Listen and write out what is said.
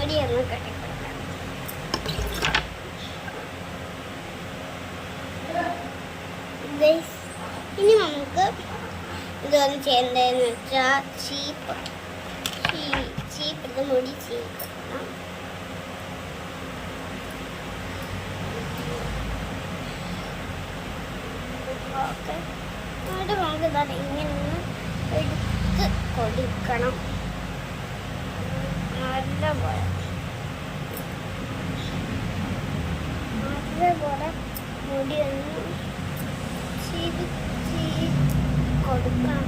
മുടി ഒന്ന് കെട്ടിക്കൊടുക്കണം. ഇനി നമുക്ക് ഇതൊന്ന് ചെയ്യേണ്ടതെന്ന് വെച്ചാൽ ചീപ്പ് മുടി ചീക്കണം. ഓക്കെ, എന്നിട്ട് നമുക്ക് ഇതാണ് ഇങ്ങനെ ഒന്ന് എടുത്ത് കൊടുക്കണം നല്ലപോലെ മുടി ഒന്ന് കൊടുക്കണം.